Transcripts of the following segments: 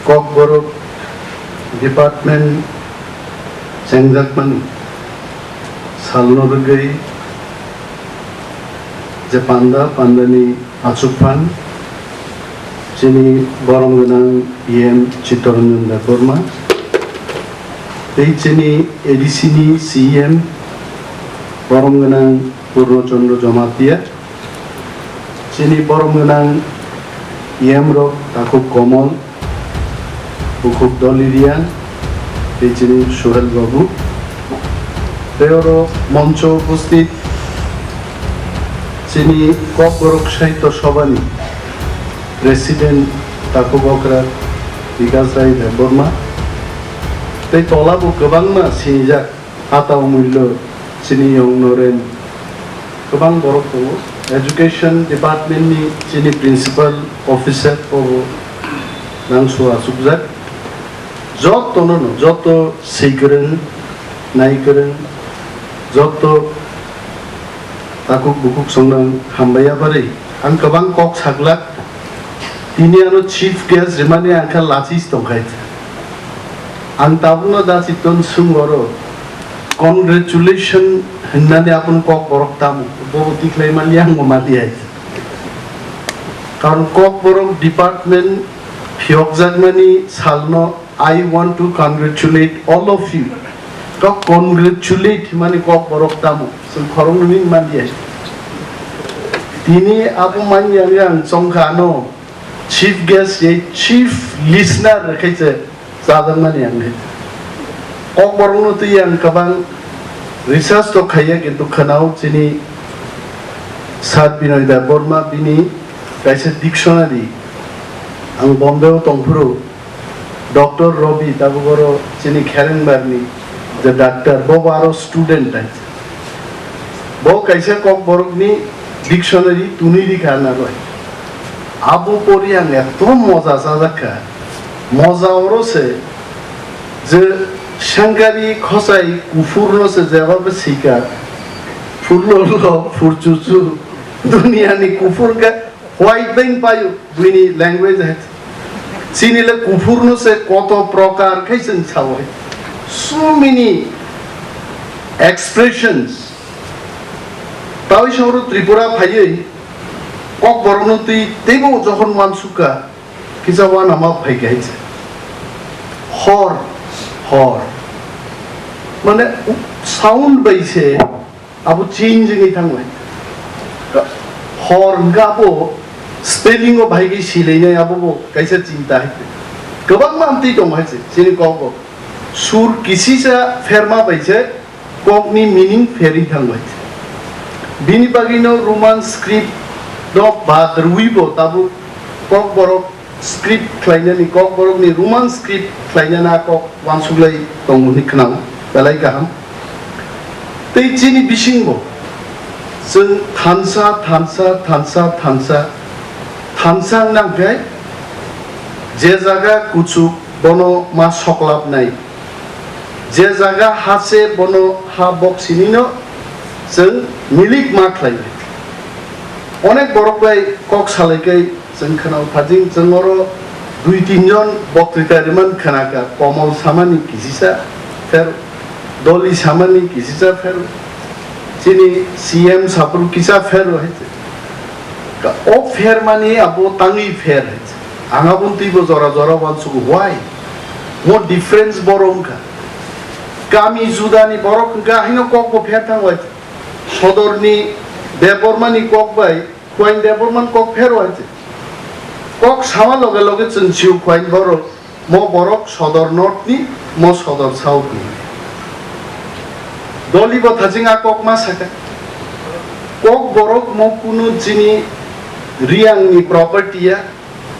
Kokborok Department Sengjakman Salnorgai Japanda Pandani Achuphan Tini Boromganang EM Chitoranjan Debbarma Tini ADC ni CM Boromganang Purnochandra Jamatia Tini Boromganang EM Rok Takub Komal Bukub Dolirian Tini Suhel Babu Teoro Moncho Pustit Tini Kokborok Sahitya Sabhani President Takubokra Vikas Rai Debbarma Tei Tolabu Kebangma Sinjak Hata Umullo Sini Yong Noren Kebang Borok Togo Education Department ni Sini Principal Officer Togo Nangsua Subjak Jot Tonono Joto Sigren Naikren Joto Takuk Bukuk Songnang Hambaya Bari Ang Kebang Kok Saglak Tini ano Chief Guest Remani Angka Lacis Tongkait Ang Tabuno Dasi Ton Sungoro Congratulations Hendani Apun Kokborok Tamu Bobo Tiklai Maliang Momati Ait Karon Kokborok Department Pyok Jagmani Salno I want to congratulate all of you Kok congratulate Mani Kokborok Tamu Sung Khorong Ning Mandi Ait Tini Apu Mani Yang Songkhano Chief guest ye chief listener kaise sadang mani yang Kokborok no tu yang kabang research to khaya kintu khanau chini sat binoi Debbarma bini kaise dictionary ang Bombay tongphuru Dr. Robi tabugoro chini khereng barni the doctor bo baro student tai bo kaise Kokborok ni dictionary tuniri khana roi Abu Porian eto moza sadaka moza orose je Shankari khosai kufurno se jawab sika furlo furchuchu dunia ni kufur ka white bain payo bini language hai sinile kufurno se koto prokar kaisen chawai so many expressions tawi shoro Tripura phayei Kokborok no tui tebo jokhon wan suka kisa wan ama phai gaise hor mane sound baise abu change ngi thangwai hor ngabo spelling o bhai gi silei nai abu kaisa chinta hai gabang ma amti dong hai sini kok sur kisi sa ferma baise kok ni meaning feri thangwai bini bagino roman script Dok badruibo tabu Kokborok script klainya ni Kokborok ni Roman script klainya na kok wansulai tonguni kenal balai kaham tei chini bisingbo sung tansa nang gai je jaga kuchu bono ma soklap nai je jaga hase bono ha bok sinino sung milik ma klainya অনেক বড় ভাই cock সালাইকাই जों खोनाव थाजिं जोंरो 2-3 জন বক্তৃতারিমান खोनाका कमल सामानि किसिसा फेर दली सामानि किसिसा फेर चिनि CM Sapur किसा फेर है ओ फेर माने अब तांगि फेर है आंगाबुनतिबो जरा वानसुगु व्हाई मो डिफरेंस बरंका गामि जुदानि बरकगा हिनो ककबो फेर थांबाय सदरनि Debbarmani kok bai Kwain Debbarman kok phero আছে kok sama লগে লগে চিনছিও Kwain Borok mo Borok সদর নর্থ নি mo সদর সাউথ নি দলিব থাজিঙা kok ma saka kok Borok mo kuno jini riang ni property ya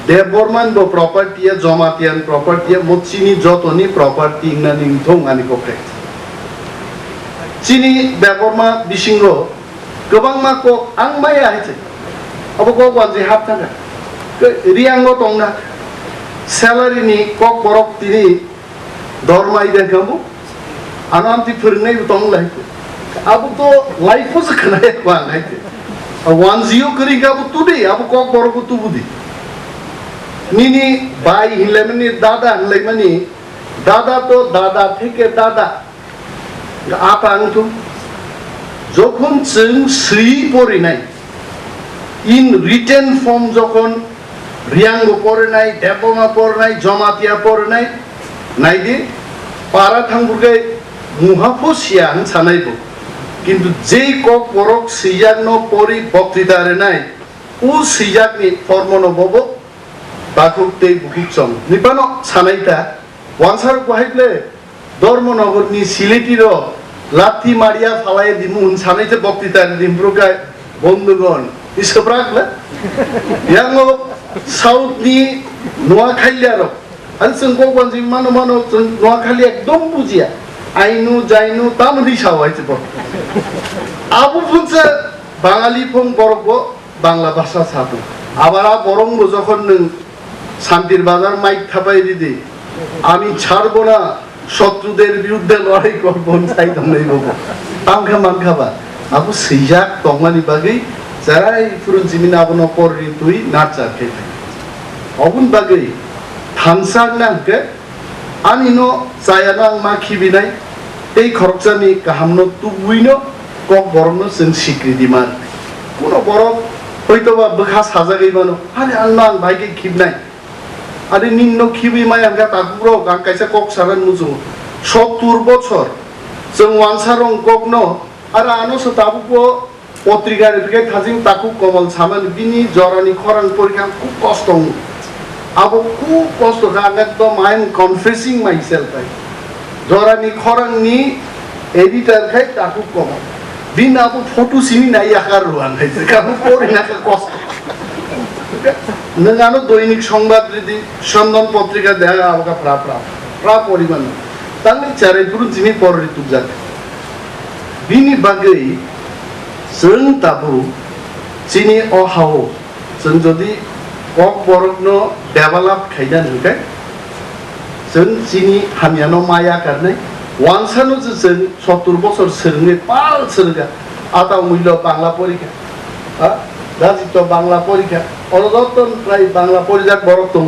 Debbarman bo property ya Jomatian property ya mo chini jotoni property na ning thong ani kok chini Debbarma bisingro Gabang mako ang maya hai abo ko wanji Haphang riang go tongna salary ni Kokborok tini dormai de gamu anamti phirnai tong lai abo to life was khana ekwa lai 10 kari gabu today abo Kokborok tu budi Nini by হিনলাইমানি দাদা হিনলাইমানি দাদা তো দাদা থেকে দাদা Haphang tu যখন जों শ্রী পড়ি নাই ইন রিটেন ফর্ম যখন রিয়াঙ্গ পড়ে নাই দেববর্মা পড়ে নাই জমাতিয়া পড়ে নাই নাইদে পারা থাঙ্গুরগাই মুহাফসিয়া সানাইব কিন্তু যেই Kokborok সিজাকন পরি বক্তৃতারে নাই ও সিজাকনি ফর্মন বব বাকুতে বুকুচং নিপানো সানাইতা ওয়ানসার কহাইলে ধর্মনগরনি সিলেটির লাথি মারিয়া ফালাই দিমু সানাইতে বক্তৃতার দিমপ্রকার বন্ধুগণ ইসব রাখলে ইয়াঙ্গো সাউথনি নোয়াখাইলিয়ার আর जों गगनजी मानो मानो जों নোয়াখালী একদম বুঝিয়া আইনু যাইনু তামদি সাওয়াইছে বড় আবু ফুনছে বাঙালি ফং বরব বাংলা ভাষা ছাপু আবার বরং যখন নों শান্তির বাজার মাইক থাপাই দিদি আমি ছাড়বো না শত্রুদের বিরুদ্ধে লড়াই করব চাইতাম নাই বাবু তামখা মানখাবা আবু সিজাক তংমানি বাগै যারাই ফুরুন জিমিনা আবনো পররি তুই নাচা খেতে অগুন বাগै থানসাং নাংকে আনিনো জায়ানাং মাখি বিনাই এই খরকজানি গাহামনো তুবুইনো Kokborokno जों স্বীকৃতি মান কোন বড় হয়তোবা বখা সাজাগৈ মানো আরে আল্লাহ ভাইকে খিবনাই আরে নিন্ন খিবি মাই আমগা তাকুরো গাং কাইসা কক সারান মুজু 70 বছর जों ওয়ানসারং kokno আরে আনোস তাবুকো পত্রিকার দিকে থাজিং তাকু কমল সামান বিনি জরানি খরাং পরীক্ষা খুব কষ্ট আবো খুব কষ্ট একদম আই এম কনফেসিং মাইসেলফ তাই জরানি খরাংনি এডিটর খাই তাকু কমল বিন আবো ফটো সিনি নাই আকার রুয়ান খাইছে কারণ পড়ি না কষ্ট নগানো দৈনিক সংবাদ রিদি সন্দন পত্রিকা দেখা আবকা প্রা পরিমাণ তাহলে চারে পুরো জিনি পড়ি তুক যাক বিনি বাগै जों ताबु चिनि अहाव जों जदि Kokborokno डेभेलप खायदान होखाय जों चिनि हामियानो माया करनाय ওয়ানসানো जों 70 বছর सोलोंनाय पाल सोलोंगा आदा मूल्य बांला परीक्षा दाजित बांला परीक्षा अरदतन प्राय बांला परीक्षा बरक दङ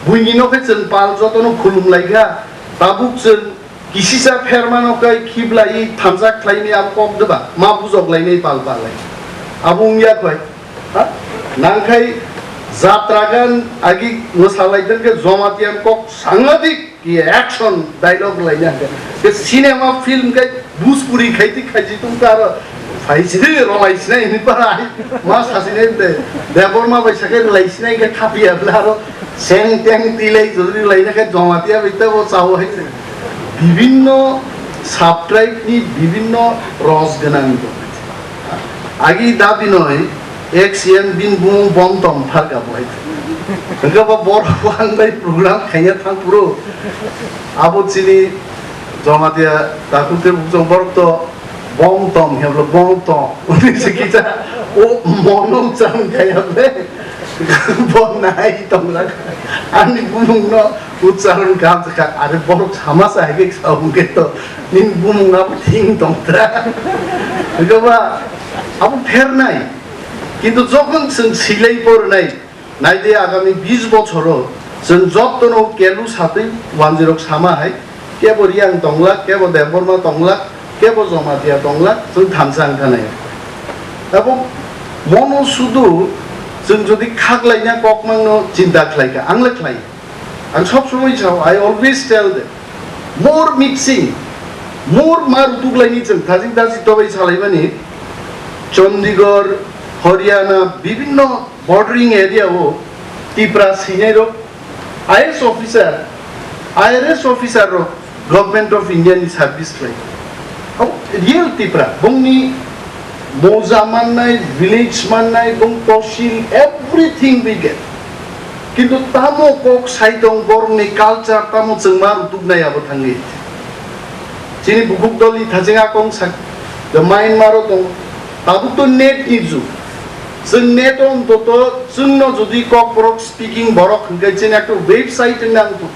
बुइनिनोखै जों पाल जतनो खुलुमलायगा ताबुक जों किसिसा फेरमानोखै खिबलाय थामजाक ख्लायनि आब कक दबा मा बुजगलायनाय पाल पालाय आबुंगिया खय नांखाय जात्रागान आगि मोसालायदोंके जमातियान कक सांगादिक कि एक्शन डायलॉग लायना के सिनेमा फिल्म के भोजपुरी खाइति खाइति तुम तार फाइसिदे रलाइसनाय नि पारा मा सासिने देबरमा बैसाके लाइसनाय के खापियाब्ला आरो सें टें तिलै जरुरी लायना के जमातिया बिताबो चाव हाइसे বিভিন্ন সাবট্রাইবনি বিভিন্ন রস গনাং আগি দাবি নয় এক্সিএন বিন বুং বন্তম ফারকা বহাইছে গবা বড় বাংলাই প্রোগ্রাম খাইয়া থাং পুরো আবচিনি জমাতিয়া তাকুতে বুজং বরত বন্তম হেবল বন্তম উনিছে কিটা ও মনং চাং খাইয়াবে বনাই তোমরা আমি বুমুংন উচ্চারণ কাম থাকা আরে বড় সামাসা হেগে সাউকে তো নিন বুমুংনা থিং তোমরা গবা আবু ফের নাই কিন্তু যখন जों সিলাই পড় নাই নাইদে আগামী 20 বছরও जों যতনো কেলু সাথে 10 সামাহাই কেবো রিয়াং তংলা কেবো দেববর্মা তংলা কেবো জমাতিয়া তংলা जों থানসাং খানাই এবং মনো শুধু जों যদি খাগলাইনা ককমাংনো চিন্তা খাইকা आंला खाय आं सब समय चाव I always tell them more mixing more मारुतुगलाइनि जों थाजिं दाजि तबाय सालायमानि चंडीगढ़ हरियाणा বিভিন্ন बॉर्डरिंग एरिया हो टिप्रा सिनेरो आईएएस ऑफिसर रो गवर्नमेंट ऑफ इंडिया नि सर्विस लाइ अब रियल टिप्रा बंगनि मोजा माननाय विलेज माननाय बंग तहसील एवरीथिंग वी गेट किंतु तामो कोक साइदं बरंनि कालचार तामो जों मारुतुगनाय आबो थाङै चिनि बुकुक दलि थाजिङा कं सा द म्यानमारो दं ताबो तो नेट निजु जों नेट अन्तत जोंनो जुदि Kokborok स्पीकिंग बरक होनगै जों একটা वेबसाइट नांगौ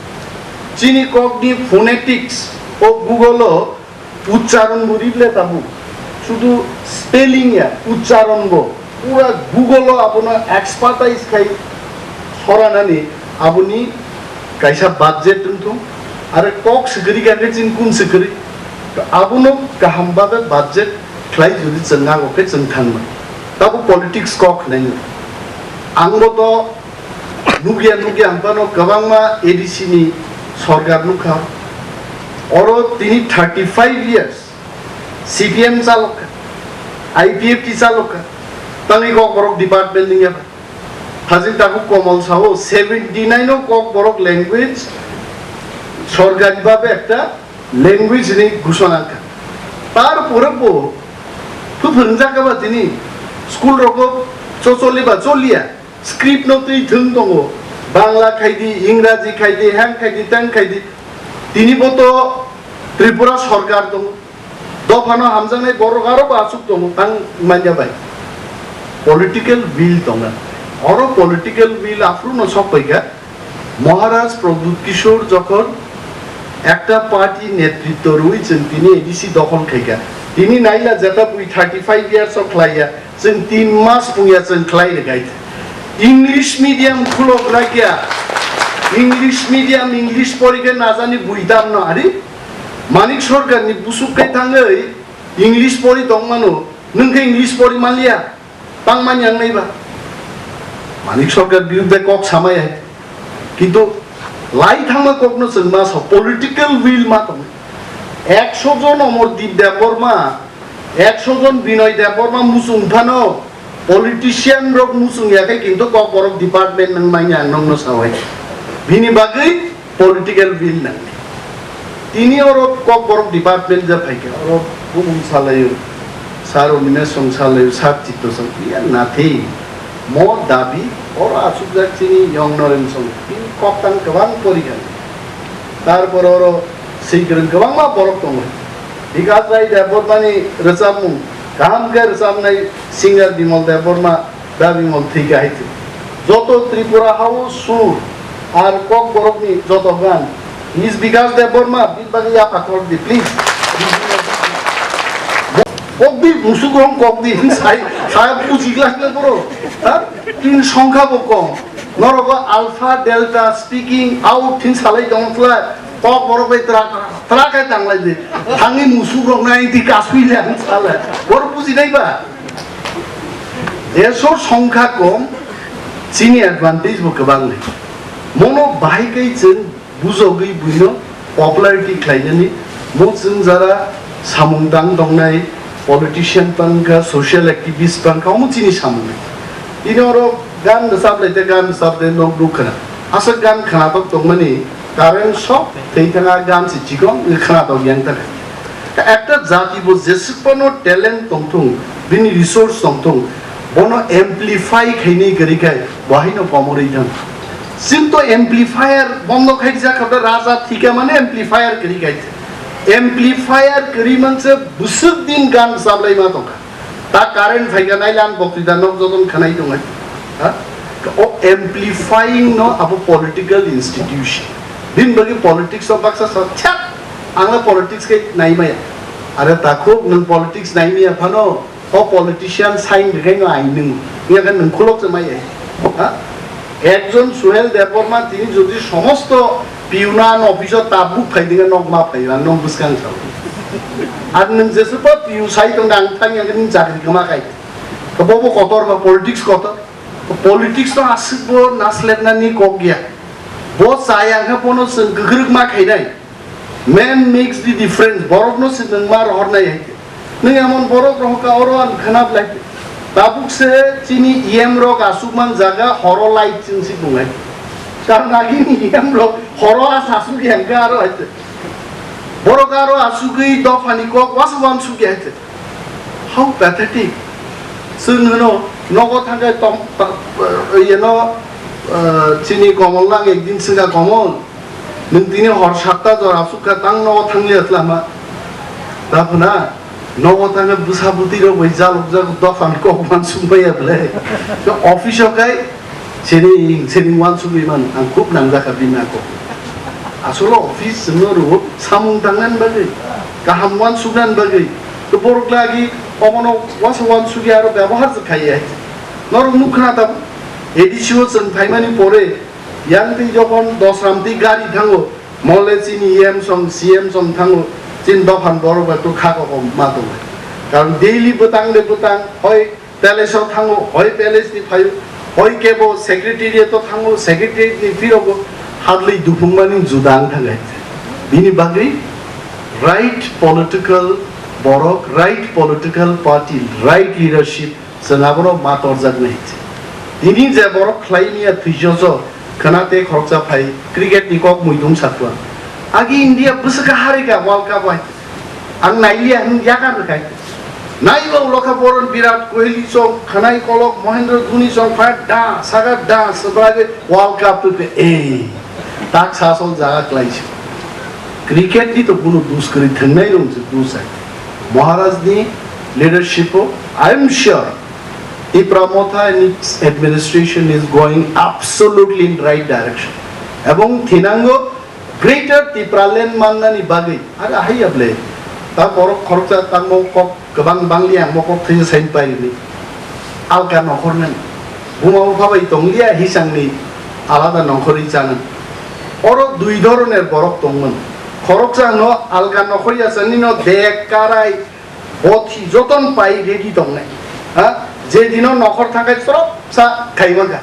चिनि ककनि फोनेटिक्स ও গুগল উচ্চারণ বুঝিলে তাবু শুধু স্পেলিং এ উচ্চারণ গো পুরা গুগল আপনা এক্সপার্টাইজ খাই हरानानै आबुनि कायसा बाजेट दंथ' आरो कक सोगोरि गागे जिन कुन सोगोरि आबुनो गाहामबाबे बाजेट ख्लाय जुदि जोंना गखे जों थांमोन दाबो पलिटिक्स कक नहीं आंबोथ' नुगिया आंबानो गोबांमा ADC नि सरकार नुखा और तिनी 35 years CPM चालक IPFT चालक तंगी कोकबोरक डिपार्टमेंट निया हाजिन ताकु कोमल साहो 79 नो कोकबोरक लैंग्वेज सरकारी भावे एकटा लैंग्वेज नि घोषणा का तार पुरबो तो फोरोंजाकाबा तिनी स्कुल रको चलिबा चलिया स्क्रिप्ट नो तै थों दङो बांला खायदि इंराजी खायदि हैं खायदि तां खायदि तिनी बतो त्रिपुरा सरकार दङ दफानो हामजानाय बरगारो बासुक दङ तां मानजाबाय पलिटिकल विल दङ और पलिटिकल विल आफ्रुनो सबायगा महाराज प्रद्युत किशोर যখন একটা পার্টি নেতৃত্ব রয়েছেন তিনি এডিসি দখল খাইগা তিনি নাইলা যেটা পুই 35 ইয়ার্স অফ ক্লাইয়া जों 3 মাস পুইয়া जों ক্লাই গাইতে इंग्लिश मीडियम खुलो राखिया इंग्लिश मीडियम इंग्लिश परीक्षा नाजानी बुइदाम न आरि मानिक सरकारनि बुसुकै थाङै इंग्लिश परि दंमानो नोंखै इंग्लिश परि मालिया तांमान यांनायबा मानिक सरकार बिरुद्धे कक सामाय किन्तु लाई थांमा ककनो जों मा स पलिटिकल विल मा दं 100 जन अमरदीप देबबर्मा 100 जन बिनय देबबर्मा मुसुंफानो पलिटिशियन रक मुसुंगियाखै किन्तु ककबोरक डिपार्टमेंट नों माइया नंनो सावै बिनि बागै पलिटिकल विल ना तिनी और ककबोरक डिपार्टमेंट जा फाइके और गुबुन सालायो सार अनिमेश संसालायो सार चित्त संक्रिया नाथै म दाबी और आसुजाक तिनी यंग नरेन सं तिनी कप्तान गोबां परिखा तारपर और सैग्रों गोबां मा बरक दङ बिकास राय देबबर्मानि रोजाबमुं गाहाम गे रोजाबनाय सिंगार बिमल देबबर्मा दा बिमल थैगा हायथो जत त्रिपुरा हाउ सुर आर ककबोरकनि जत गान इज बिकास देबबर्मा बिबागै आफाखर दि प्लिज ककबि मुसुग्रम ककबि साय साय बुजिग्लासले बरो हा तीन संख्या बकम नरग अल्फा डेल्टा स्पीकिंग आउट थिन सालाय दंफ्ला ककबोरक बै ट्राकै थांलाय दे थाङि मुसुग्रम नाय दि कासुइले आं साला बर बुजिनायबा एसर संख्या कम चिनि एडभान्टेज बो गोबां नै मनो बाहायकै जों बुजगै बुइनो पपुलारिटी खायनानि मो जों जारा सामुंदां दंनाय पलिटिशियन पंखा सोशल एक्टिविस्ट पंखा मो चिनि सामुंनाय इनोरो गान साबलायते गान साबदे नो दुखना आसा गान खानात दंमानि कारण सब थैथाङा गान सिचिगं खानात यांता একটা জাতিबो जेसेबानो टेलेंट दंथुं बिनि रिसोर्स दंथुं बनो एम्प्लीफाई खैनि गरिखाय बहायनो पमरैथां जिंतो एम्प्लीफायर बन्द खाइ जाखाबदा राजा थिका माने एम्प्लीफायर गरिखाय एम्प्लीफायर करी मनसे बुसुक दिन गान साबलाय मा दंखा ता कारेन्ट फाइगा नाइलान बक्तिदा नक जदन खानाय दङ हा ओ एम्प्लीफाइंग नो अब पॉलिटिकल इंस्टीट्यूशन दिन बगे पॉलिटिक्स ऑफ बाक्सा सच्छा आंगा पॉलिटिक्स के नाइमाया अरे ताखो नों पॉलिटिक्स नाइमिया फानो ओ पॉलिटिशियन साइन देखायनो आइनों इयागा नोंखौलक जमाय हा एकजन सुहेल देबबर्मा तिनि जदि समस्त पिउनान अफिसर ताबुक फाइदिङा नक मा फाइवा नक बुसकां साव आर नों जेसेबा पिउ साइ दं आं थाङि नों जागरि गमाखाय कबो कतर बा पॉलिटिक्स कतर पॉलिटिक्स तो आसिबो नासलेटनानि कक गया बो सायाखा पनो जों गग्रुग मा खायनाय Man makes the difference. Borok no sin nang mar hor nai hai. Nang amon borok roh ka oran khanap lai. Tabuk se chini EM rok asukman jaga horo light chin si bungai. Karon agi ni EM rok horo asu ki hangka aro hai. Borok aro asugi dofani kok waswan sugi hai. How pathetic. Sun no nogo thangkai tom you know chini komol lang ekdin singa komol. नोंदिने हर सातटा जरा सुखा तां न थांले असलामा दाफना न थांगे बुसा बुतिरो बैजा लुजा दफान को मान सुमबायबले तो office गाय सेरिं वान सुबिमान आं खूब नांजाखा बिमाको आसलो ऑफिस नरो सामुं थांनान बागै गाहाम वान सुनान बागै तो बरगलागि अमनो वास वान सुगि आरो व्यवहार जखाय नरो मुखना ता ADC जों फाइमानि परे यांति जखन 10 रामति गाड़ी थांगो मले चिनी EM सं CM सं थांगो चिन दफान बरोबा तो खाको मातो कारण डेली बुतांग होय पैलेस थांगो होय पैलेस नि फायो होय केबो सेक्रेटेरिएट तो थांगो सेक्रेटेरिएट नि फिरबो हादलै दुफुंमानि जुदां थांगाय बिनि बागै right political borok right political party right leadership senabro mator jagne ini je borok khlaini thijojo khanate khorcha phai cricket ni kok muidum satwa agi india busaka harika world cup ai ang naili ang yakan kai naibo lokha boron virat kohli song khanai kolok mohendra dhoni song fat da sagar da sabage world cup to e tak sasol jaga klaisi cricket ni to bunu dus kari thangnai rong je dusai Maharaj ni leadership I am sure Ipramotha and its administration is going absolutely in right direction ebong thinango greater Tipralen mannani bagai ara hayable ta borok khorcha tangmo kok gobang bangliang mokok thai sain paini alka nokhornan bumau phabai tonglia hisangni alada nokhori janan oro dui dhoroner borok tongmon খরকজা ন আলগা নখরিয়া জানি ন দেক কারাই বথি যতন পাই ready দং নাই হ্যাঁ যে দিন নখর থাকাই সব সা খাইমাগা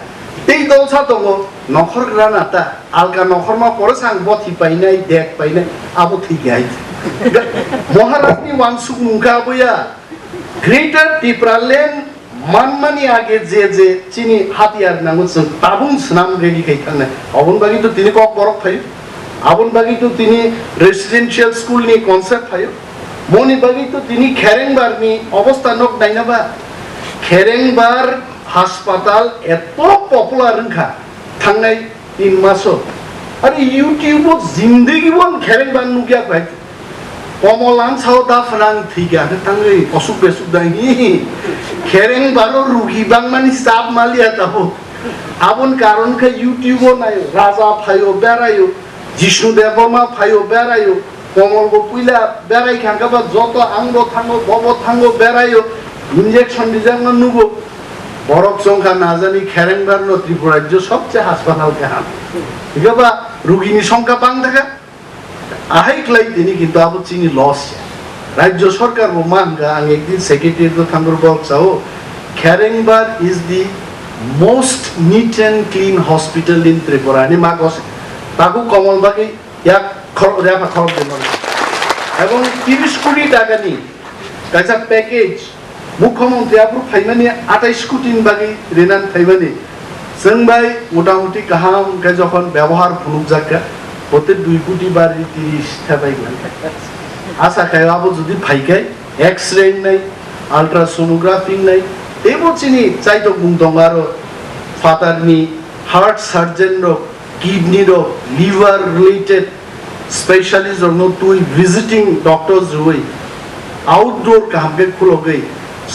এই দলসা দङ নখর গ্রানাটা আলগা নখর মা পরে সাং বথি পাইনাই দেক পাইনাই আবো ঠিক আই মহারাজনি ওয়ানসুক মুখা বইয়া গ্রেটার টিপ্রালেন মানমানি আগে যে চিনি হাতিয়ার নাঙ্গু তাবুং স্নাম রেডি খাই থাকনে অবন বাগি তো তিনি কক বরক খাই Abun bagi tu tini residential school ni concept hayo. Moni bagi tu tini Kherengbar ni obosthanok naina ba. Kherengbar hospital eto popular rengkha thangnai 3 maso. Are YouTube o zindagi bon Kherengbar nugya bai. Komolan chao da phanang thigya tangai osuk besuk dai hi. Kherengbar o rugi bangmani sab malia taho. Abun karon kha YouTube o nai raja phayo berayo Jishnu Debbarma phayo berayo komolgo puila berai khangaba joto angbo thango bobo thango berayo injection dijang nugo borok songkha na jani Kherengbar no Tripura rajyo sobche hospital ke ham igaba rugini songkha bang thaka ahai klai tini kintu abo chini loss rajyo sarkar bo manga ang ekdin secretary to thangor bok chao Kherengbar is the most neat and clean hospital in Tripura ni magos তাকু কমল বাকি ইয়াক খরচ খরচ দেব এবং 30 কোটি টাকা নি কাইসা package মুখ্যমন্ত্রী আপু ফাইমানি 28 কোটি বাকি রেনান ফাইমানি जों ভাই মোটামুটি কাহাম কে যখন ব্যবহার ফুনুক জায়গা ওতে 2 কোটি বাড়ি 30 থাবাই আশা খাই আবু যদি ফাইকাই এক্স-রে নাই আল্ট্রাসোনোগ্রাফি নাই এবো চিনি চাইতো গুং দঙ্গারো ফাতারনি heart surgeon row kidney ro liver related specialist or no to visiting doctors roi outdoor kam ke khulogai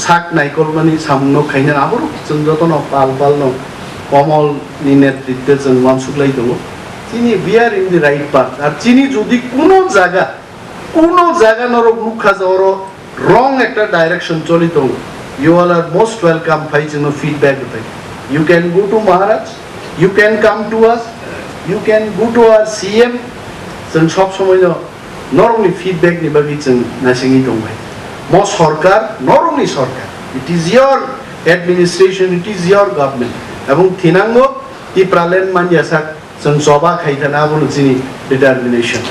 sak naikol mani samno khaina abor जों jotono pal no komol ni netritwe जों mansuklai dong chini we are in the right path ar chini jodi kono jaga noro mukha joro wrong ekta direction choli dong you all are most welcome bhai jeno feedback dai you can go to Maharaj you can come to us you can go to our CM जों सब समय not only feedback ni bagi जों nasingi dong bhai mo sarkar not only sarkar it is your administration it is your government ebong thinango Tipralen manjasa जों joba khaithana bolo chini determination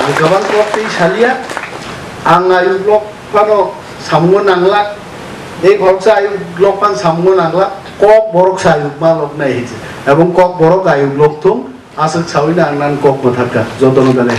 ang gabang ko ti salia ang ayu blok pano samgo nangla ei khorcha ayu blok pan samgo nangla Kokborok sayuk malok nai hiche ebong Kokborok ayuk lokthung asuk sawina angnan kok mathaka jotono dalai